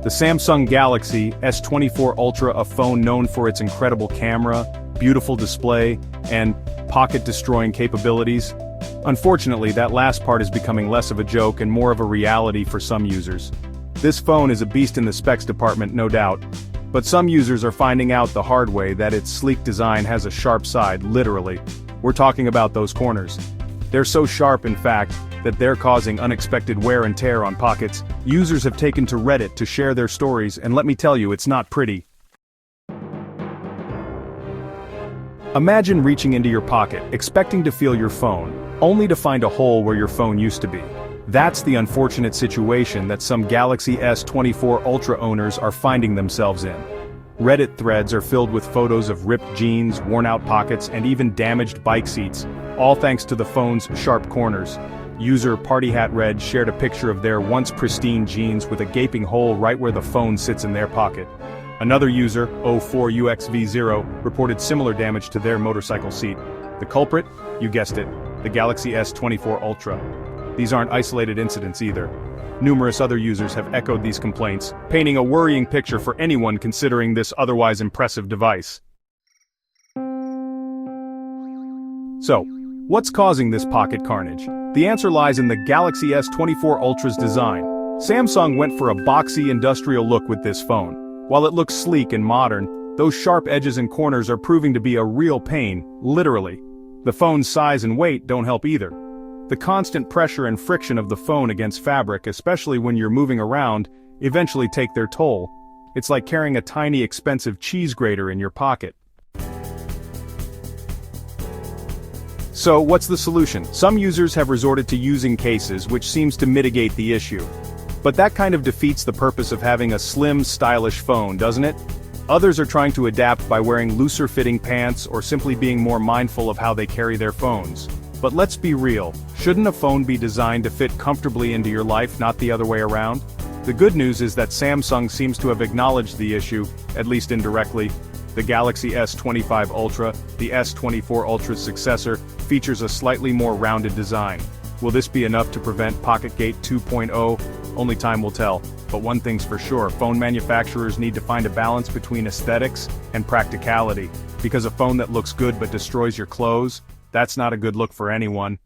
The Samsung Galaxy S24 Ultra, a phone known for its incredible camera, beautiful display, and pocket-destroying capabilities. Unfortunately, that last part is becoming less of a joke and more of a reality for some users. This phone is a beast in the specs department, no doubt. But some users are finding out the hard way that its sleek design has a sharp side, literally. We're talking about those corners. They're so sharp, in fact, that they're causing unexpected wear and tear on pockets. Users have taken to Reddit to share their stories, and let me tell you, it's not pretty. Imagine reaching into your pocket, expecting to feel your phone, only to find a hole where your phone used to be. That's the unfortunate situation that some Galaxy S24 Ultra owners are finding themselves in. Reddit threads are filled with photos of ripped jeans, worn-out pockets, and even damaged bike seats, all thanks to the phone's sharp corners. User Party Hat Red shared a picture of their once pristine jeans with a gaping hole right where the phone sits in their pocket. Another user, 04UXV0, reported similar damage to their motorcycle seat. The culprit? You guessed it, the Galaxy S24 Ultra. These aren't isolated incidents either. Numerous other users have echoed these complaints, painting a worrying picture for anyone considering this otherwise impressive device. So, what's causing this pocket carnage? The answer lies in the Galaxy S24 Ultra's design. Samsung went for a boxy industrial look with this phone. While it looks sleek and modern, those sharp edges and corners are proving to be a real pain, literally. The phone's size and weight don't help either. The constant pressure and friction of the phone against fabric, especially when you're moving around, eventually take their toll. It's like carrying a tiny expensive cheese grater in your pocket. So, what's the solution? Some users have resorted to using cases, which seems to mitigate the issue. But that kind of defeats the purpose of having a slim, stylish phone, doesn't it? Others are trying to adapt by wearing looser-fitting pants or simply being more mindful of how they carry their phones. But let's be real, shouldn't a phone be designed to fit comfortably into your life, not the other way around? The good news is that Samsung seems to have acknowledged the issue, at least indirectly. The Galaxy S25 Ultra, the S24 Ultra's successor, features a slightly more rounded design. Will this be enough to prevent Pocketgate 2.0? Only time will tell. But one thing's for sure, phone manufacturers need to find a balance between aesthetics and practicality. Because a phone that looks good but destroys your clothes, that's not a good look for anyone.